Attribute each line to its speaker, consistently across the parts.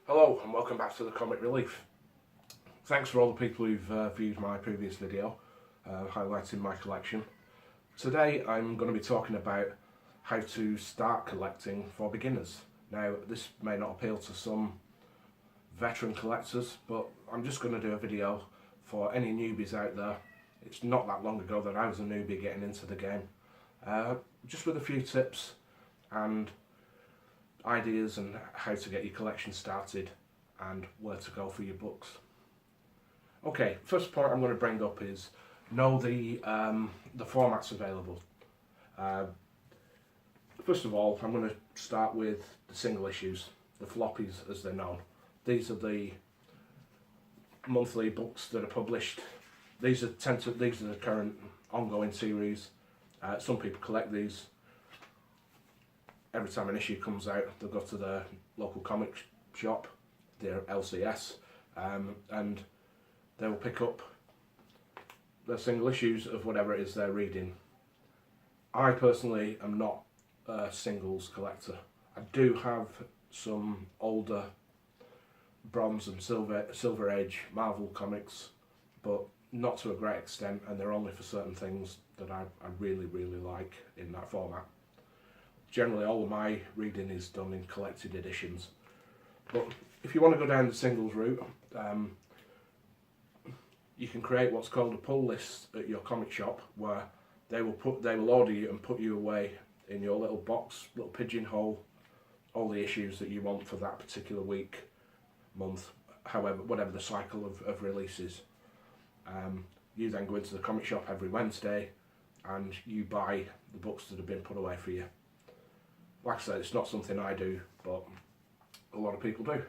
Speaker 1: Hello and welcome back to the Comic Relief. Thanks for all the people who've viewed my previous video highlighting my collection. Today I'm going to be talking about how to start collecting for beginners. Now this may not appeal to some veteran collectors, but I'm just going to do a video for any newbies out there. It's not that long ago that I was a newbie getting into the game, just with a few tips and ideas and how to get your collection started and where to go for your books. Okay, first point I'm going to bring up is know the formats available. First of all, I'm going to start with the single issues, the floppies as they're known. These are the monthly books that are published. These are the current ongoing series. Some people collect these. Every time an issue comes out, they'll go to their local comic shop, their LCS, and they will pick up their single issues of whatever it is they're reading. I personally am not a singles collector. I do have some older Bronze and Silver Age Marvel comics, but not to a great extent, and they're only for certain things that I really like in that format. Generally all of my reading is done in collected editions, but if you want to go down the singles route, you can create what's called a pull list at your comic shop, where they will order you and put you away in your little box, little pigeonhole, all the issues that you want for that particular week, month, however, whatever the cycle of releases. You then go into the comic shop every Wednesday and you buy the books that have been put away for you. Like I said, it's not something I do, but a lot of people do.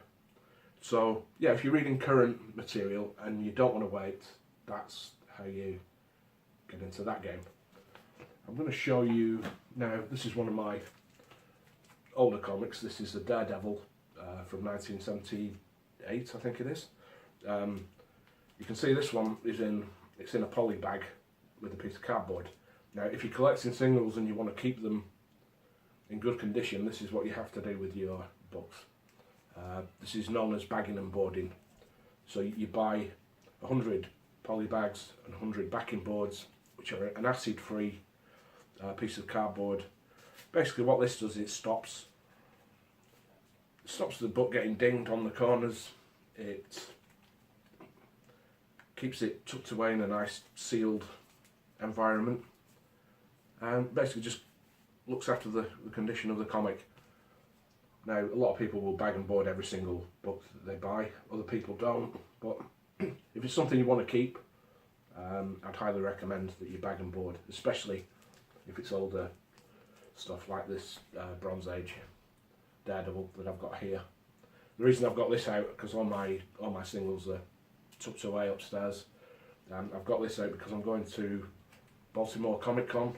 Speaker 1: So yeah, if you're reading current material and you don't want to wait, that's how you get into that game. I'm going to show you now, this is one of my older comics. This is the Daredevil from 1978, I think it is. You can see this one is it's in a poly bag with a piece of cardboard. Now if you're collecting singles and you want to keep them in good condition, this is what you have to do with your books. This is known as bagging and boarding. So you buy 100 poly bags and 100 backing boards, which are an acid-free piece of cardboard. Basically what this does is it stops the book getting dinged on the corners. It keeps it tucked away in a nice sealed environment, and basically just looks after the condition of the comic. Now a lot of people will bag and board every single book that they buy, other people don't, but if it's something you want to keep, I'd highly recommend that you bag and board, especially if it's older stuff like this Bronze Age Daredevil that I've got here. The reason I've got this out, because all my singles are tucked away upstairs. I've got this out because I'm going to Baltimore Comic Con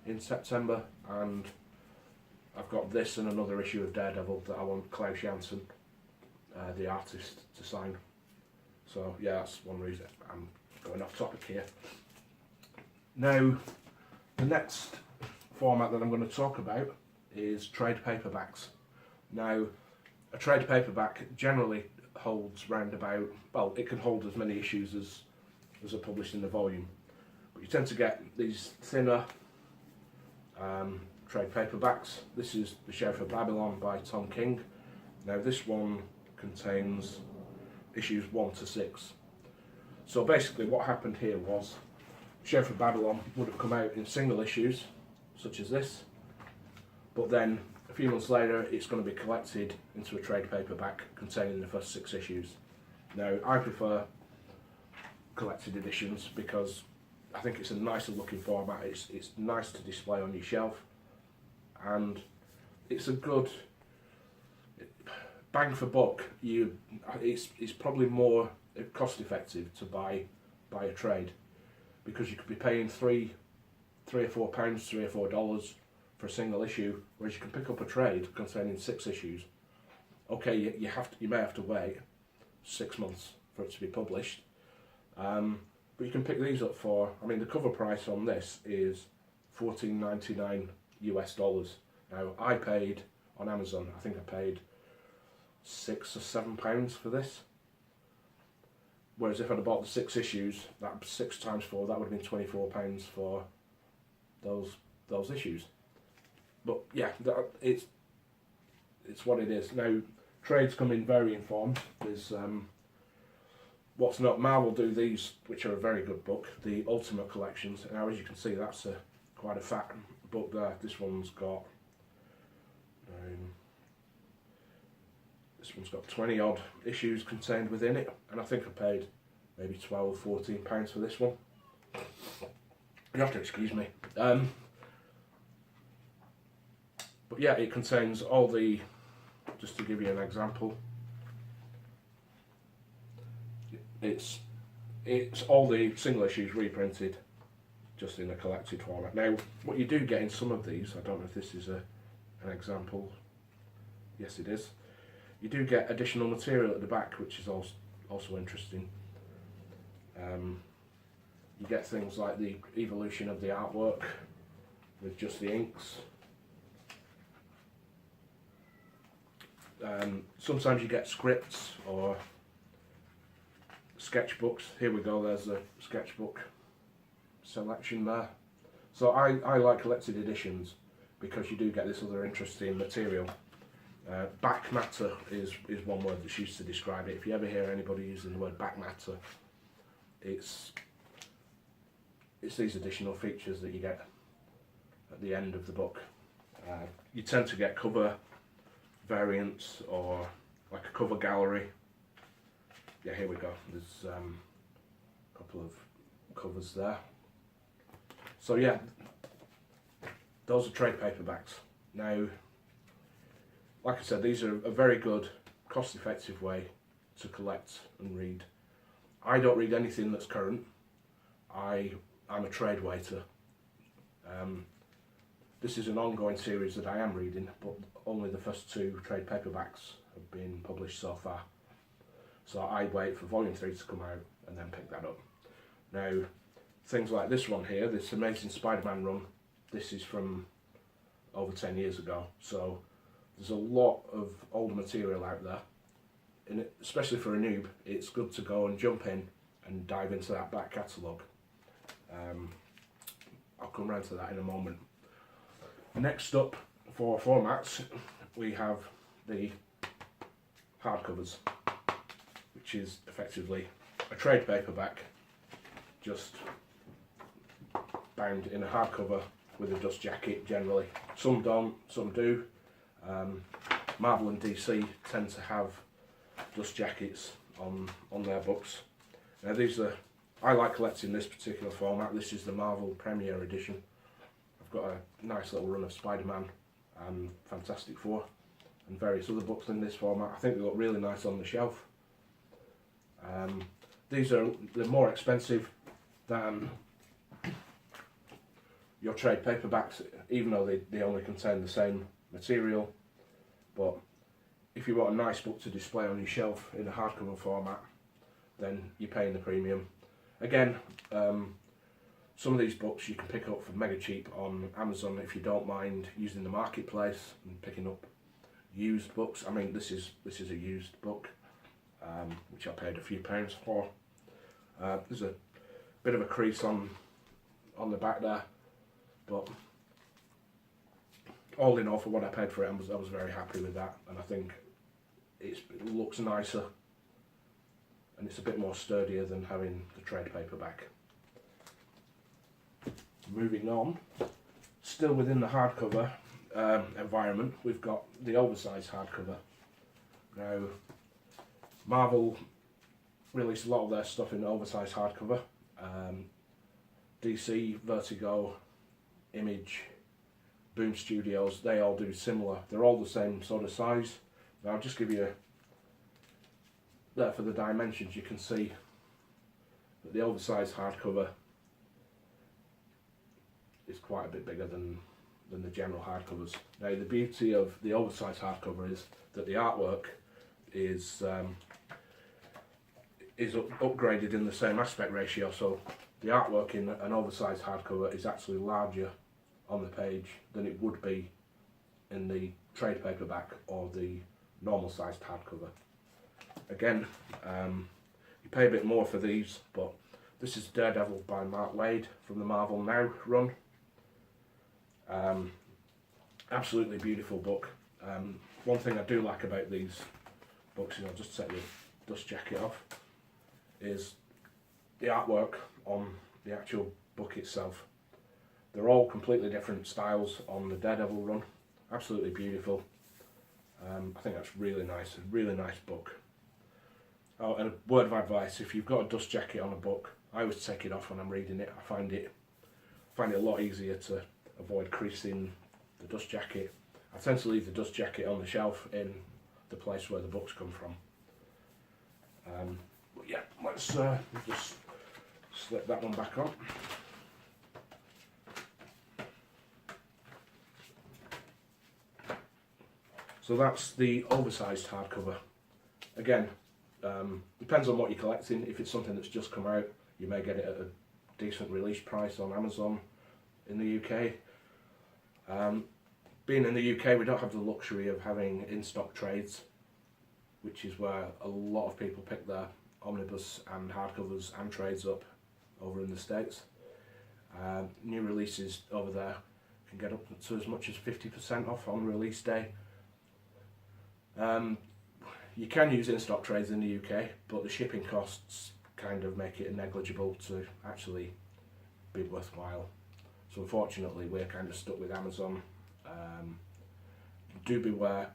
Speaker 1: in September, and I've got this and another issue of Daredevil that I want Klaus Janson, the artist, to sign. So yeah, that's one reason I'm going off topic here. Now, the next format that I'm going to talk about is trade paperbacks. Now, a trade paperback generally holds round about, well, it can hold as many issues as are published in the volume, but you tend to get these thinner trade paperbacks. This is The Sheriff of Babylon by Tom King. Now this one contains issues 1 to 6. So basically what happened here was Sheriff of Babylon would have come out in single issues such as this, but then a few months later it's going to be collected into a trade paperback containing the first 6 issues. Now I prefer collected editions because I think it's a nicer looking format. It's nice to display on your shelf, and it's a good bang for buck. It's probably more cost effective to buy a trade, because you could be paying £3 or £4, $3 or $4 for a single issue, whereas you can pick up a trade containing 6 issues. Okay, you may have to wait 6 months for it to be published. But you can pick these up for, I mean, the cover price on this is $14.99 US. Now I paid on Amazon, I think I paid £6 or £7 for this. Whereas if I'd have bought the 6 issues, that 6 times 4, that would have been £24 for those issues. But yeah, it's what it is. Now, trades come in varying forms. There's what's not, Marvel do these, which are a very good book, the Ultimate Collections. Now, as you can see, that's quite a fat book there. This one's got 20 odd issues contained within it, and I think I paid maybe £12–14 for this one. You have to excuse me. But yeah, it contains all the, just to give you an example, it's all the single issues reprinted just in a collected format. Now, what you do get in some of these, I don't know if this is an example, yes it is, you do get additional material at the back, which is also interesting. You get things like the evolution of the artwork with just the inks. Sometimes you get scripts or sketchbooks. Here we go, there's a sketchbook selection there. So I like collected editions because you do get this other interesting material. Back matter is one word that's used to describe it. If you ever hear anybody using the word back matter, it's these additional features that you get at the end of the book. You tend to get cover variants or like a cover gallery. Yeah, here we go. There's a couple of covers there. So yeah, those are trade paperbacks. Now, like I said, these are a very good, cost-effective way to collect and read. I don't read anything that's current. I'm a trade waiter. This is an ongoing series that I am reading, but only the first 2 trade paperbacks have been published so far. So I wait for volume 3 to come out and then pick that up. Now, things like this one here, this Amazing Spider-Man run, this is from over 10 years ago. So there's a lot of old material out there, and especially for a noob, it's good to go and jump in and dive into that back catalogue. I'll come round to that in a moment. Next up for formats, we have the hardcovers, which is effectively a trade paperback, just bound in a hardcover with a dust jacket generally. Some don't, some do. Marvel and DC tend to have dust jackets on their books. Now I like collecting this particular format. This is the Marvel Premiere Edition. I've got a nice little run of Spider-Man and Fantastic Four and various other books in this format. I think they look really nice on the shelf. They're more expensive than your trade paperbacks, even though they only contain the same material. But if you want a nice book to display on your shelf in a hardcover format, then you're paying the premium. Again, some of these books you can pick up for mega cheap on Amazon if you don't mind using the marketplace and picking up used books. I mean, this is a used book, which I paid a few pounds for. There's a bit of a crease on the back there, but all in all, for what I paid for it, I was very happy with that, and I think it looks nicer and it's a bit more sturdier than having the trade paperback. Moving on, still within the hardcover environment, we've got the oversized hardcover. Now, Marvel released a lot of their stuff in oversized hardcover. DC, Vertigo, Image, Boom Studios, they all do similar. They're all the same sort of size. Now I'll just give you there for the dimensions. You can see that the oversized hardcover is quite a bit bigger than the general hardcovers. Now the beauty of the oversized hardcover is that the artwork is upgraded in the same aspect ratio, so the artwork in an oversized hardcover is actually larger on the page than it would be in the trade paperback or the normal sized hardcover. Again, you pay a bit more for these, but this is Daredevil by Mark Waid from the Marvel Now run. Absolutely beautiful book. One thing I do like about these books, I'll just take the dust jacket off, is the artwork on the actual book itself. They're all completely different styles on the Daredevil run. Absolutely beautiful. I think that's really nice, a really nice book. Oh, and a word of advice, if you've got a dust jacket on a book, I always take it off when I'm reading it. I find it a lot easier to avoid creasing the dust jacket. I tend to leave the dust jacket on the shelf in the place where the books come from. But yeah, let's just slip that one back on. So that's the oversized hardcover. Again, depends on what you're collecting. If it's something that's just come out, you may get it at a decent release price on Amazon in the UK. Being in the UK, we don't have the luxury of having in-stock trades, which is where a lot of people pick their omnibus and hardcovers and trades up over in the States. New releases over there can get up to as much as 50% off on release day. You can use in-stock trades in the UK, but the shipping costs kind of make it negligible to actually be worthwhile. So unfortunately, we're kind of stuck with Amazon.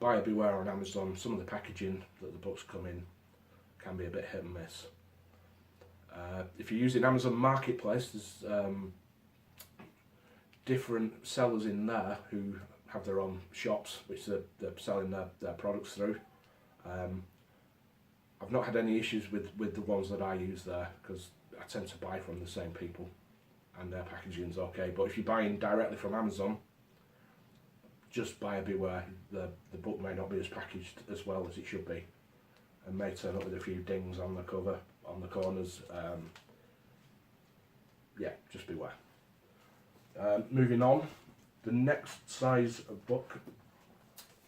Speaker 1: Buyer beware on Amazon. Some of the packaging that the books come in can be a bit hit and miss. If you're using Amazon Marketplace, there's different sellers in there who have their own shops which they're selling their products through. I've not had any issues with the ones that I use there, because I tend to buy from the same people and their packaging's okay. But if you're buying directly from Amazon, just buyer beware. The book may not be as packaged as well as it should be, and may turn up with a few dings on the cover, on the corners. Yeah, just beware. Moving on, the next size of book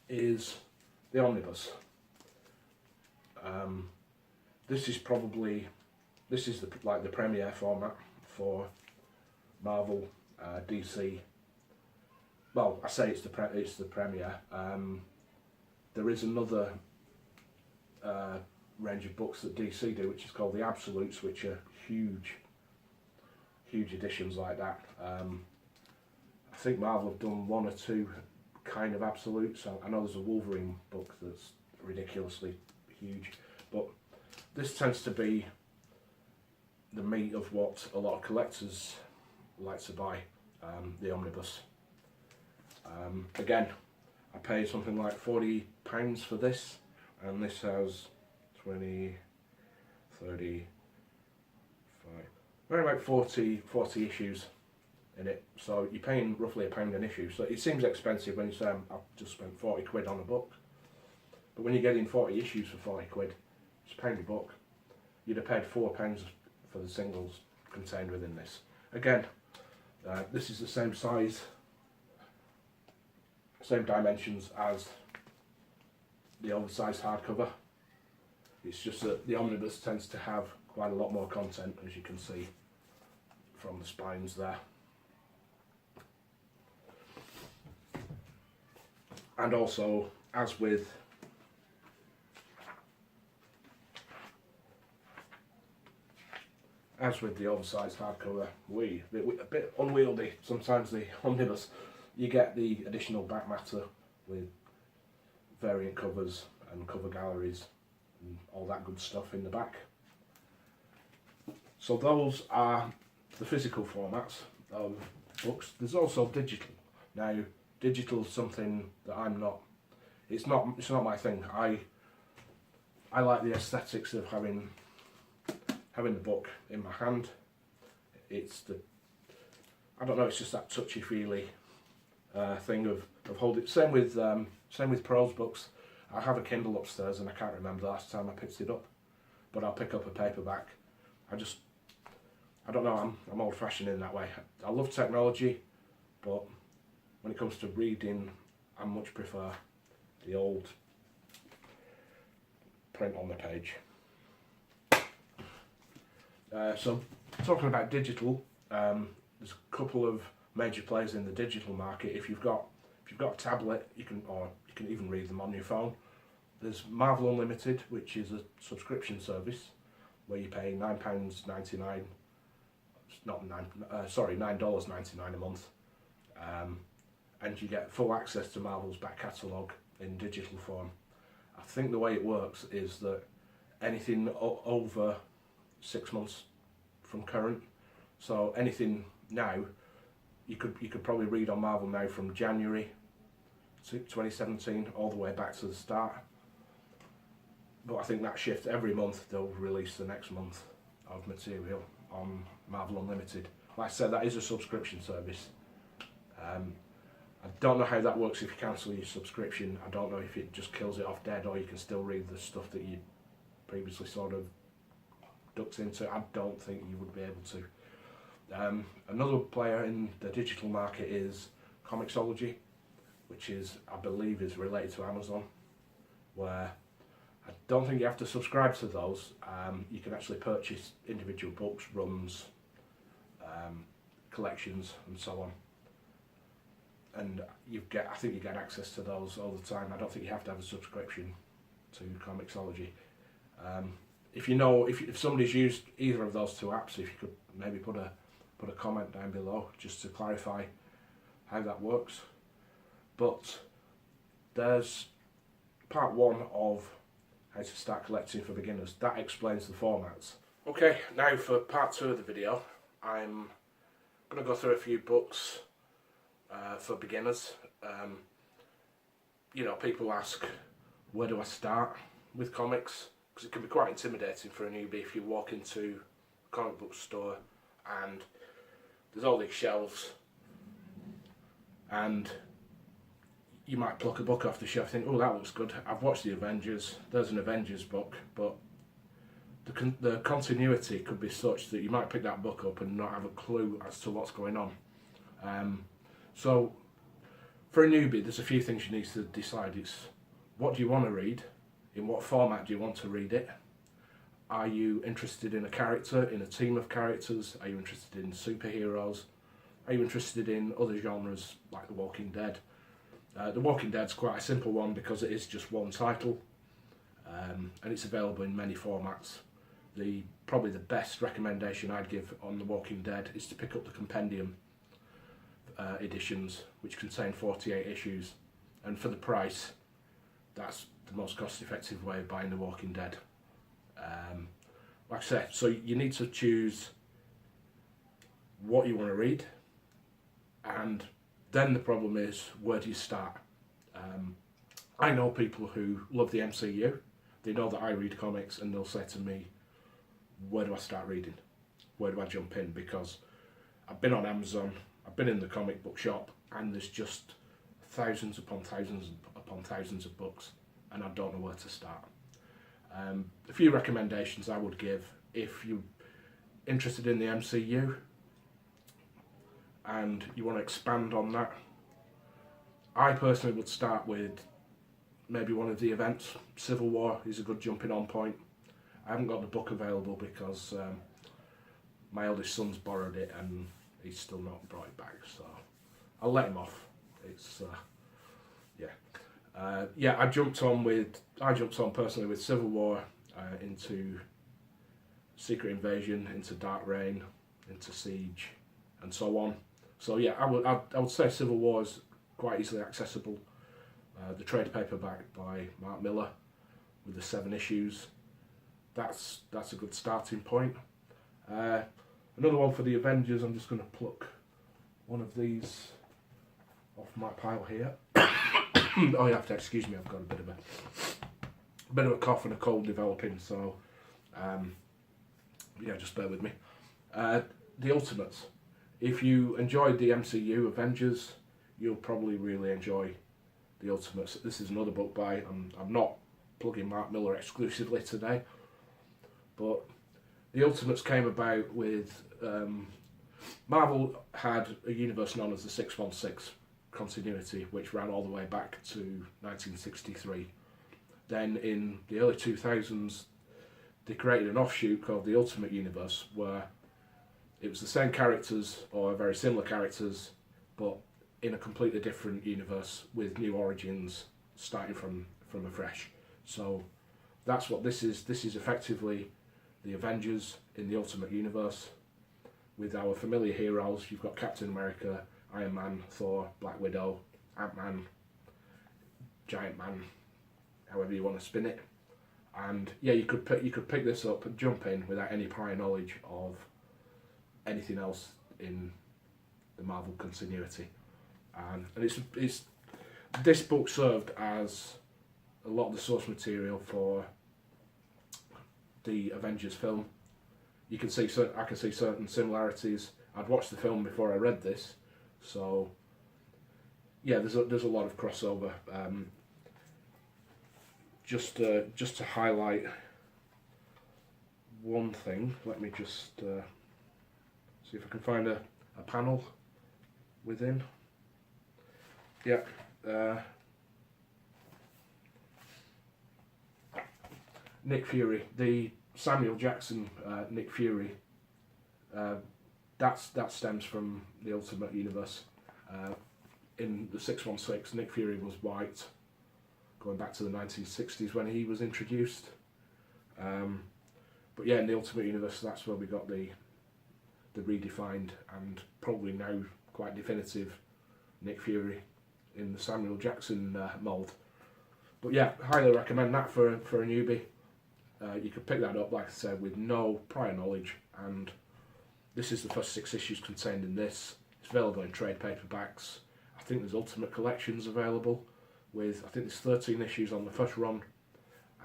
Speaker 1: is the Omnibus. This is the premier format for Marvel, DC. Well, I say it's the premier. There is another range of books that DC do, which is called the Absolutes, which are huge editions like that. I think Marvel have done one or two kind of Absolutes. I know there's a Wolverine book that's ridiculously huge, but this tends to be the meat of what a lot of collectors like to buy, the Omnibus. Again, I paid something like £40 for this, and this has 20, 30, around about 40 issues in it, so you're paying roughly £1 an issue. So it seems expensive when you say I've just spent 40 quid on a book, but when you're getting 40 issues for 40 quid, it's £1 a book. You'd have paid £4 for the singles contained within this. Again, this is the same size, same dimensions as the oversized hardcover. It's just that the Omnibus tends to have quite a lot more content, as you can see from the spines there. And also, as with the oversized hardcover, a bit unwieldy sometimes, the Omnibus. You get the additional back matter with variant covers and cover galleries and all that good stuff in the back. So those are the physical formats of books. There's also digital. Now, digital is something that it's not my thing. I like the aesthetics of having the book in my hand. It's just that touchy-feely thing of holding. Same with prose books. I have a Kindle upstairs, and I can't remember the last time I picked it up, but I'll pick up a paperback. I don't know, I'm old-fashioned in that way. I love technology, but when it comes to reading, I much prefer the old print on the page. So talking about digital, there's a couple of major players in the digital market. If you've got a tablet, you can even read them on your phone. There's Marvel Unlimited, which is a subscription service where you pay £9.99. $9.99 a month, and you get full access to Marvel's back catalogue in digital form. I think the way it works is that anything over 6 months from current, so anything now, you could probably read on Marvel now from January 2017 all the way back to the start. But I think that shifts every month. They'll release the next month of material on Marvel Unlimited. Like I said, that is a subscription service. I don't know how that works if you cancel your subscription. I don't know if it just kills it off dead or you can still read the stuff that you previously sort of ducked into. I don't think you would be able to. Another player in the digital market is Comixology, which is, I believe, is related to Amazon, where I don't think you have to subscribe to those. You can actually purchase individual books, runs, collections, and so on. And I think you get access to those all the time. I don't think you have to have a subscription to Comixology. If somebody's used either of those two apps, if you could maybe put a comment down below just to clarify how that works. But there's part 1 of how to start collecting for beginners. That explains the formats. Okay, now for part 2 of the video, I'm going to go through a few books for beginners. People ask, where do I start with comics? Because it can be quite intimidating for a newbie if you walk into a comic book store and there's all these shelves and you might pluck a book off the shelf and think, oh, that looks good. I've watched the Avengers, there's an Avengers book, but the continuity could be such that you might pick that book up and not have a clue as to what's going on. So for a newbie, there's a few things you need to decide. It's what do you want to read? In what format do you want to read it? Are you interested in a character, in a team of characters? Are you interested in superheroes? Are you interested in other genres like The Walking Dead? The Walking Dead's quite a simple one because it is just one title, and it's available in many formats. Probably the best recommendation I'd give on The Walking Dead is to pick up the compendium editions, which contain 48 issues, and for the price, that's the most cost-effective way of buying The Walking Dead. Like I said, so you need to choose what you want to read, and then the problem is, where do you start? I know people who love the MCU. They know that I read comics, and they'll say to me, where do I start reading? Where do I jump in? Because I've been on Amazon, I've been in the comic book shop, and there's just thousands upon thousands of books, and I don't know where to start. A few recommendations I would give if you're interested in the MCU and you want to expand on that. I personally would start with maybe one of the events. Civil War is a good jumping on point. I haven't got the book available because my eldest son's borrowed it and he's still not brought it back, so I'll let him off. It's I jumped on personally with Civil War, into Secret Invasion, into Dark Reign, into Siege, and so on. So yeah, I would say Civil War is quite easily accessible. The trade paperback by Mark Miller with the 7 issues. That's a good starting point. Another one for the Avengers. I'm just going to pluck one of these off my pile here. Oh, you have to excuse me. I've got a bit of a cough and a cold developing. So just bear with me. The Ultimates. If you enjoyed the MCU Avengers, you'll probably really enjoy the Ultimates. This is another book by, I'm not plugging Mark Miller exclusively today, but the Ultimates came about with, Marvel had a universe known as the 616 continuity, which ran all the way back to 1963. then in the early 2000s, they created an offshoot called the Ultimate Universe, where it was the same characters or very similar characters, but in a completely different universe with new origins, starting from afresh. So that's what this is. This is effectively the Avengers in the Ultimate Universe, with our familiar heroes. You've got Captain America, Iron Man, Thor, Black Widow, Ant-Man, Giant Man, however you want to spin it. And yeah, you could pick this up and jump in without any prior knowledge of anything else in the Marvel continuity. And it's this book served as a lot of the source material for the Avengers film. I can see certain similarities. I'd watched the film before I read this, so yeah, there's a lot of crossover. Just to highlight one thing, let me just see if I can find a panel within. Yeah. Nick Fury, the Samuel Jackson Nick Fury, that stems from the Ultimate Universe. In the 616, Nick Fury was white, going back to the 1960s when he was introduced. But yeah, in the Ultimate Universe, that's where we got the redefined and probably now quite definitive Nick Fury in the Samuel Jackson mould. But yeah, highly recommend that for a newbie. You could pick that up, like I said, with no prior knowledge, and this is the first 6 issues contained in this. It's available in trade paperbacks. I think there's Ultimate Collections available with, I think there's 13 issues on the first run,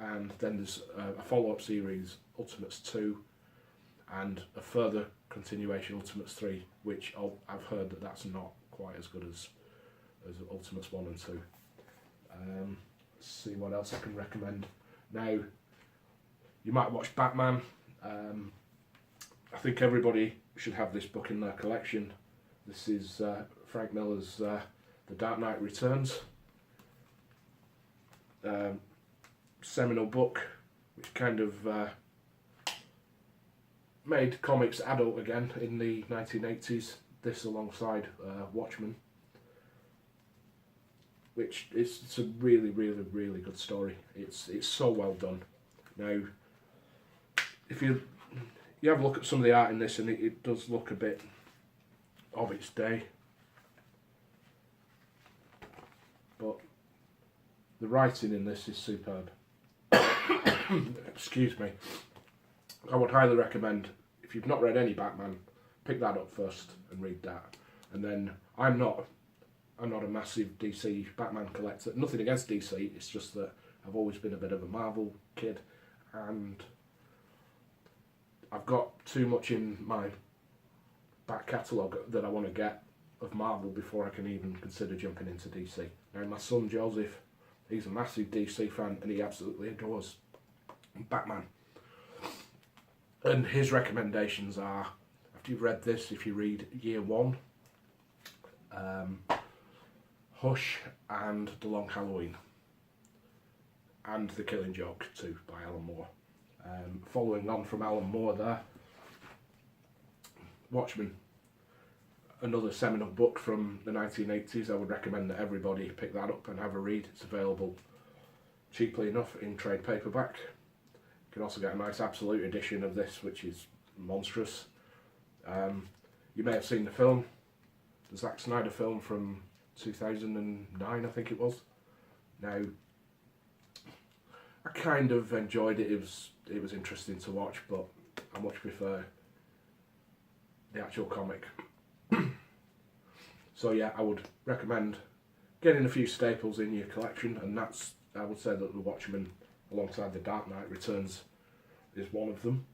Speaker 1: and then there's a follow-up series, Ultimates 2, and a further continuation, Ultimates 3, which I've heard that's not quite as good as Ultimates 1 and 2. Let's see what else I can recommend. Now, you might watch Batman. I think everybody should have this book in their collection. This is Frank Miller's The Dark Knight Returns. Seminal book, which kind of made comics adult again in the 1980s. This alongside Watchmen, which it's a really good story. It's so well done. Now, if you have a look at some of the art in this, and it does look a bit of its day, but the writing in this is superb. Excuse me. I would highly recommend, if you've not read any Batman, pick that up first and read that. And then I'm not a massive DC Batman collector. Nothing against DC, it's just that I've always been a bit of a Marvel kid, and I've got too much in my back catalogue that I want to get of Marvel before I can even consider jumping into DC. Now, my son Joseph, he's a massive DC fan, and he absolutely adores Batman. And his recommendations are, after you've read this, if you read Year One, Hush, and The Long Halloween, and The Killing Joke too, by Alan Moore. Following on from Alan Moore there, Watchmen, another seminal book from the 1980s. I would recommend that everybody pick that up and have a read. It's available cheaply enough in trade paperback. You can also get a nice absolute edition of this, which is monstrous. You may have seen the film, the Zack Snyder film from 2009, I think it was. Now, I kind of enjoyed it. It was interesting to watch, but I much prefer the actual comic. So yeah, I would recommend getting a few staples in your collection, and that's, I would say that The Watchmen, alongside The Dark Knight Returns, is one of them.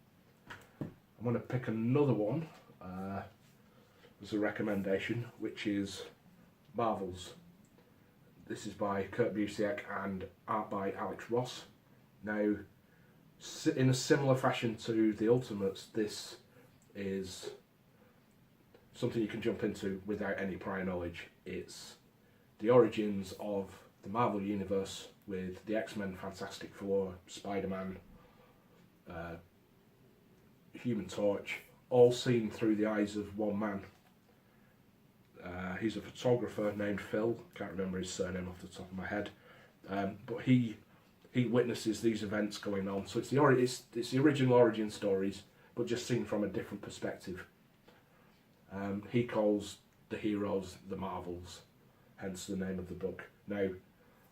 Speaker 1: I'm going to pick another one as a recommendation, which is Marvels. This is by Kurt Busiek and art by Alex Ross. Now, in a similar fashion to the Ultimates, this is something you can jump into without any prior knowledge. It's the origins of the Marvel Universe with the X-Men, Fantastic Four, Spider-Man, Human Torch, all seen through the eyes of one man. He's a photographer named Phil, can't remember his surname off the top of my head, but he witnesses these events going on. So it's the original origin stories, but just seen from a different perspective. He calls the heroes the Marvels, hence the name of the book. Now,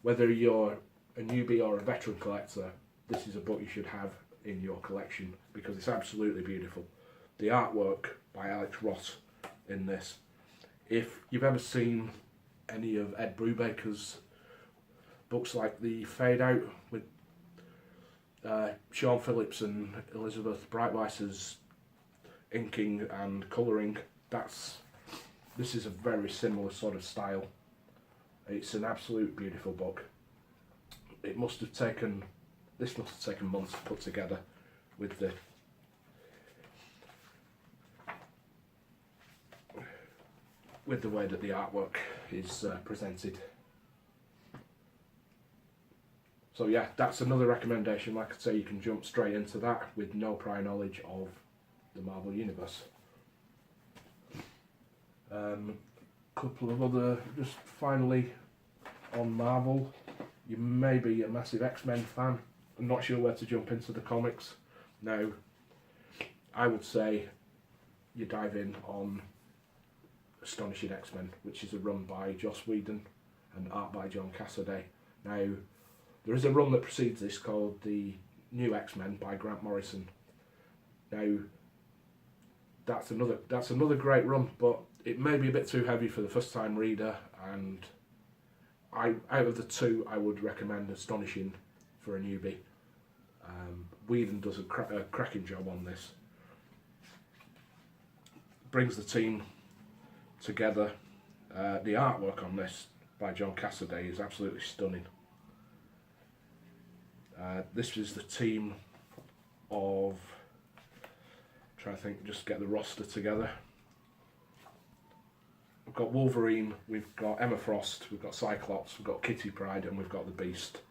Speaker 1: whether you're a newbie or a veteran collector, this is a book you should have in your collection because it's absolutely beautiful. The artwork by Alex Ross in this. If you've ever seen any of Ed Brubaker's books like The Fade Out with Sean Phillips and Elizabeth Breitweiss's inking and colouring, this is a very similar sort of style. It's an absolute beautiful book. This must have taken months to put together with the way that the artwork is presented. So yeah, that's another recommendation. Like I say, you can jump straight into that with no prior knowledge of the Marvel Universe. Couple of other, just finally on Marvel, you may be a massive X-Men fan. I'm not sure where to jump into the comics. Now, I would say you dive in on Astonishing X-Men, which is a run by Joss Whedon and art by John Cassaday. Now, there is a run that precedes this called The New X-Men by Grant Morrison. Now, that's another great run, but it may be a bit too heavy for the first time reader, and out of the two, I would recommend Astonishing for a newbie. Whedon does a cracking job on this. Brings the team together. The artwork on this by John Cassaday is absolutely stunning. This is the team of, trying to think, just get the roster together. We've got Wolverine, we've got Emma Frost, we've got Cyclops, we've got Kitty Pryde, and we've got the Beast.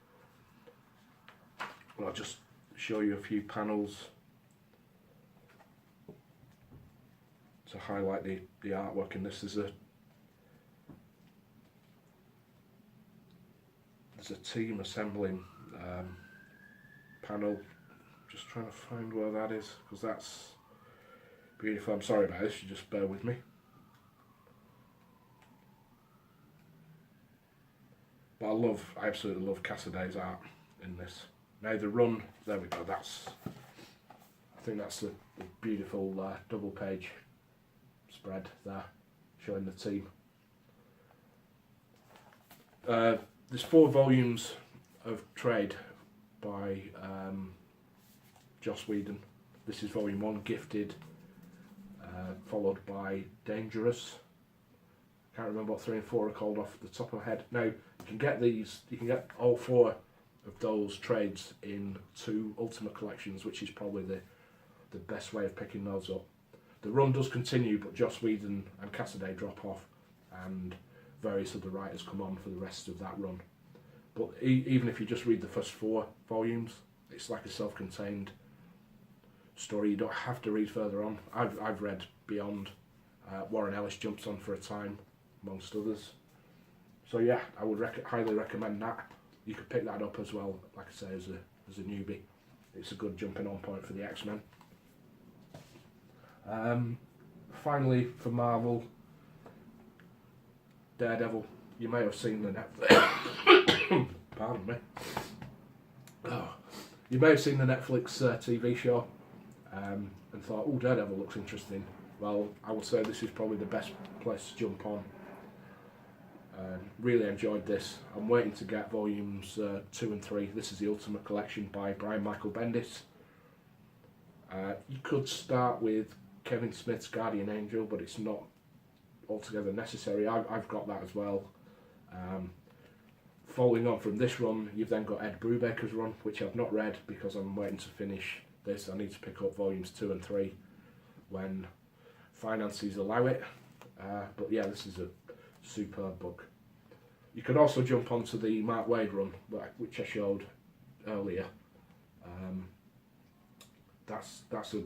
Speaker 1: And I'll just show you a few panels to highlight the artwork in this. There's a team assembling panel. Just trying to find where that is, because that's beautiful. I'm sorry about this, you just bear with me. But I absolutely love Cassaday's art in this. Now the run, there we go, I think that's a beautiful double page spread there, showing the team. There's 4 volumes of trade by Joss Whedon. This is volume 1, Gifted, followed by Dangerous. Can't remember what 3 and 4 are called off the top of my head. Now, you can get all 4 of those trades in 2 Ultimate collections, which is probably the best way of picking those up. The run does continue, but Joss Whedon and Cassaday drop off, and various other writers come on for the rest of that run. But even if you just read the first 4 volumes, it's like a self-contained story. You don't have to read further on. I've read beyond. Warren Ellis jumps on for a time, amongst others. So yeah, I would highly recommend that. You could pick that up as well, like I say, as a newbie. It's a good jumping on point for the X-Men. Finally, for Marvel, Daredevil. You may have seen the Netflix. Pardon me. Oh. You may have seen the Netflix TV show and thought, oh, Daredevil looks interesting. Well, I would say this is probably the best place to jump on. Really enjoyed this. I'm waiting to get volumes 2 and 3. This is the Ultimate Collection by Brian Michael Bendis. You could start with Kevin Smith's Guardian Angel, but it's not altogether necessary. I've got that as well. Following on from this run, you've then got Ed Brubaker's run, which I've not read because I'm waiting to finish this. I need to pick up volumes 2 and 3 when finances allow it. But yeah, this is a superb book. You could also jump onto the Mark Waid run, which I showed earlier. That's a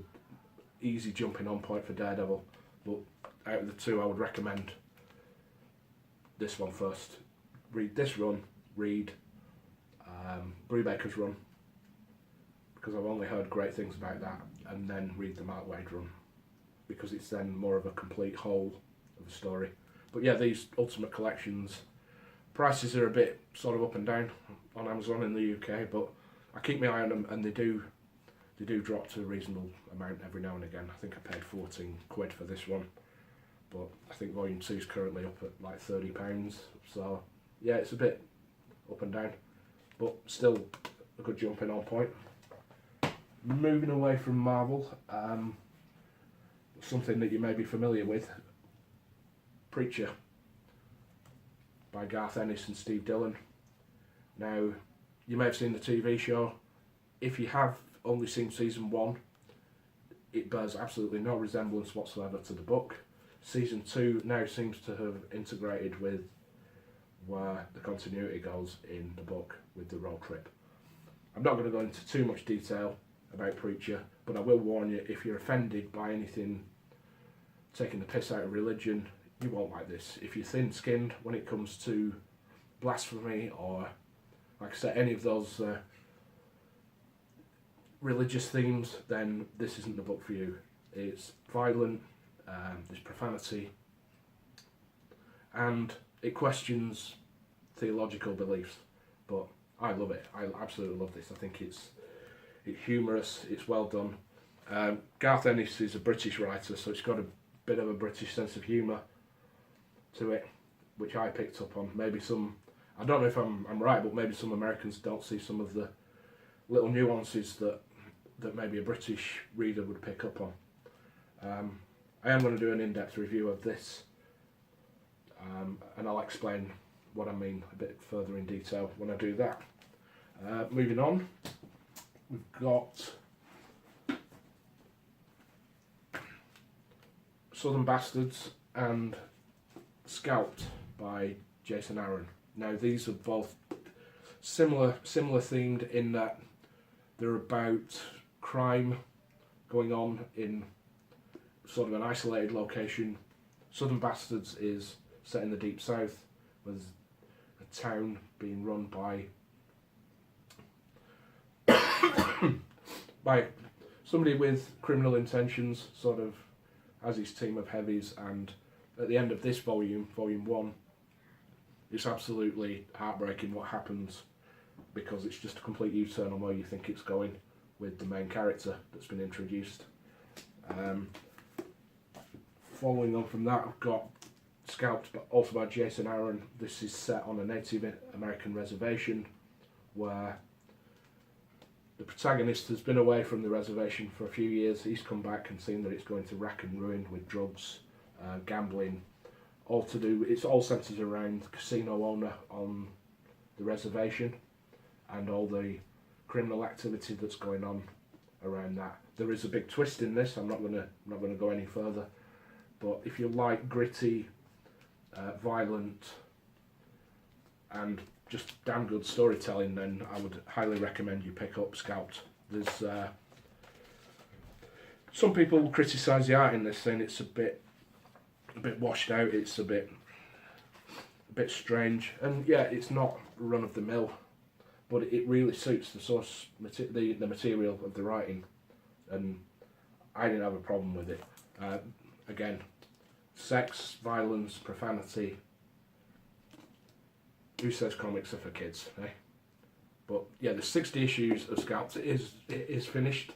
Speaker 1: easy jumping on point for Daredevil, but out of the two I would recommend this one first. Read this run, read Brubaker's run, because I've only heard great things about that, and then read the Mark Waid run, because it's then more of a complete whole of the story. But yeah, these Ultimate Collections, prices are a bit sort of up and down on Amazon in the UK, but I keep my eye on them, and they do drop to a reasonable amount every now and again. I think I paid 14 quid for this one, but I think Volume 2 is currently up at like £30, so yeah, it's a bit up and down, but still a good jumping on point. Moving away from Marvel, something that you may be familiar with, Preacher by Garth Ennis and Steve Dillon. Now, you may have seen the TV show. If you have only seen season 1, it bears absolutely no resemblance whatsoever to the book. Season 2 now seems to have integrated with where the continuity goes in the book with the road trip. I'm not going to go into too much detail about Preacher, but I will warn you, if you're offended by anything taking the piss out of religion, you won't like this. If you're thin-skinned when it comes to blasphemy or, like I said, any of those religious themes, then this isn't the book for you. It's violent, there's profanity, and it questions theological beliefs, but I love it. I absolutely love this. I think it's humorous, it's well done. Garth Ennis is a British writer, so it's got a bit of a British sense of humour to it, which I picked up on. Maybe some, I don't know if I'm right, but maybe some Americans don't see some of the little nuances that maybe a British reader would pick up on. I am going to do an in-depth review of this, and I'll explain what I mean a bit further in detail when I do that. Moving on, we've got Southern Bastards and Scalped by Jason Aaron. Now, these are both similar themed in that they're about crime going on in sort of an isolated location. Southern Bastards is set in the Deep South, with a town being run by by somebody with criminal intentions, sort of has his team of heavies, and at the end of this volume, Volume 1, it's absolutely heartbreaking what happens, because it's just a complete U-turn on where you think it's going with the main character that's been introduced. Following on from that, I've got Scalped, but also by Jason Aaron. This is set on a Native American reservation where the protagonist has been away from the reservation for a few years. He's come back and seen that it's going to rack and ruin with drugs, gambling, it's all centred around the casino owner on the reservation and all the criminal activity that's going on around that. There is a big twist in this. I'm not gonna go any further, but if you like gritty, violent, and just damn good storytelling, then I would highly recommend you pick up Scalped. There's some people criticise the art in this, saying it's a bit washed out. It's a bit strange, and yeah, it's not run of the mill, but it really suits the source the material of the writing, and I didn't have a problem with it. Again, sex, violence, profanity. Who says comics are for kids, eh? But yeah, the 60 issues of Scalped it is finished.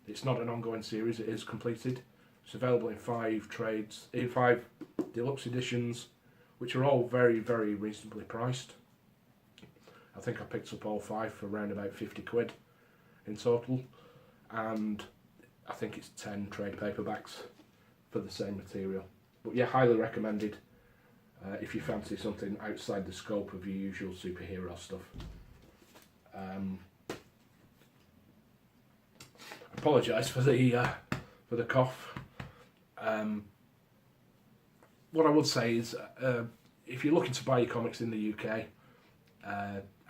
Speaker 1: It's not an ongoing series. It is completed. It's available in 5 deluxe editions, which are all very, very reasonably priced. I think I picked up all 5 for around about 50 quid in total, and I think it's 10 trade paperbacks for the same material. But yeah, highly recommended if you fancy something outside the scope of your usual superhero stuff. I apologise for the cough. What I would say is if you're looking to buy your comics in the UK,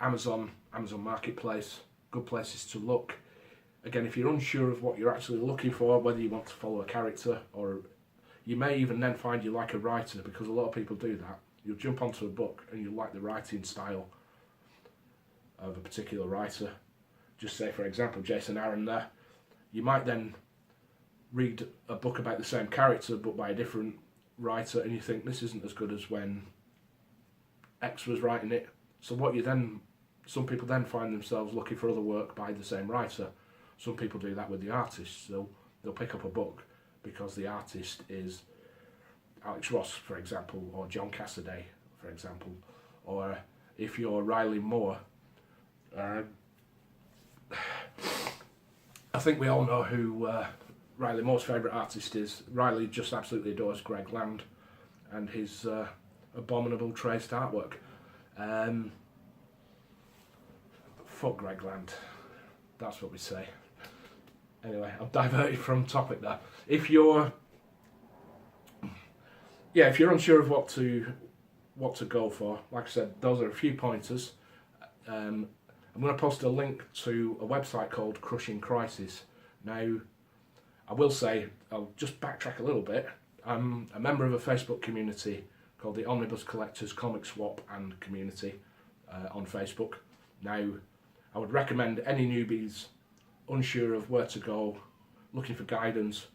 Speaker 1: Amazon Marketplace, good places to look. Again, if you're unsure of what you're actually looking for, whether you want to follow a character, or you may even then find you like a writer, because a lot of people do that. You'll jump onto a book and you like the writing style of a particular writer. Just say, for example, Jason Aaron there. You might then read a book about the same character but by a different writer, and you think this isn't as good as when X was writing it. So some people then find themselves looking for other work by the same writer. Some people do that with the artists. They'll pick up a book because the artist is Alex Ross, for example, or John Cassaday, for example. Or if you're Ryleymo, I think we all know who Ryleymo's favourite artist is. Riley just absolutely adores Greg Land and his abominable traced artwork. Fuck Greg Land. That's what we say. Anyway, I've diverted from topic there. If you're unsure of what to go for, like I said, those are a few pointers. I'm going to post a link to a website called Krisis. Now, I will say, I'll just backtrack a little bit. I'm a member of a Facebook community called the Omnibus Collectors Comic Swap and Community on Facebook. Now, I would recommend any newbies unsure of where to go, looking for guidance,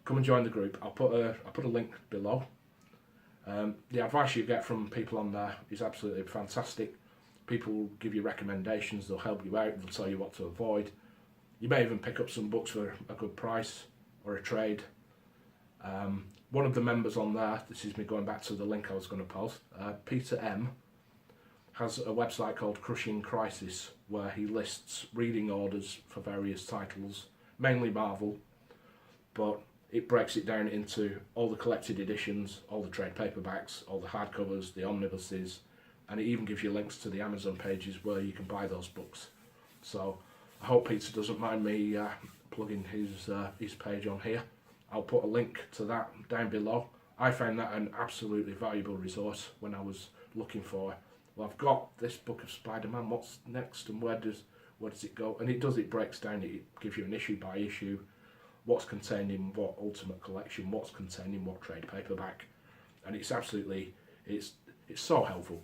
Speaker 1: come and join the group. I'll put a link below. The advice you get from people on there is absolutely fantastic. People will give you recommendations, they'll help you out, they'll tell you what to avoid. You may even pick up some books for a good price or a trade. One of the members on there, this is me going back to the link I was going to post, Peter M, has a website called Krisis, where he lists reading orders for various titles, mainly Marvel, but it breaks it down into all the collected editions, all the trade paperbacks, all the hardcovers, the omnibuses, and it even gives you links to the Amazon pages where you can buy those books. So I hope Peter doesn't mind me plugging his page on here. I'll put a link to that down below. I found that an absolutely valuable resource when I was looking for, well, I've got this book of Spider-Man, what's next and where does it go? And it breaks down, it gives you an issue by issue, what's contained in what Ultimate Collection, what's contained in what trade paperback, and it's absolutely, it's so helpful.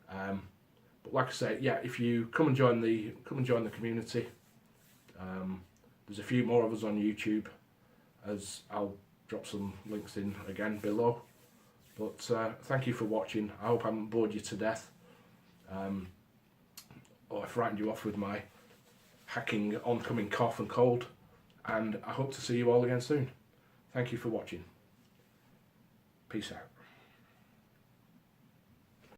Speaker 1: But like I say, yeah, if you come and join the community, there's a few more of us on YouTube, as I'll drop some links in again below. But thank you for watching. I hope I haven't bored you to death, or I frightened you off with my hacking oncoming cough and cold, and I hope to see you all again soon. Thank you for watching. Peace out.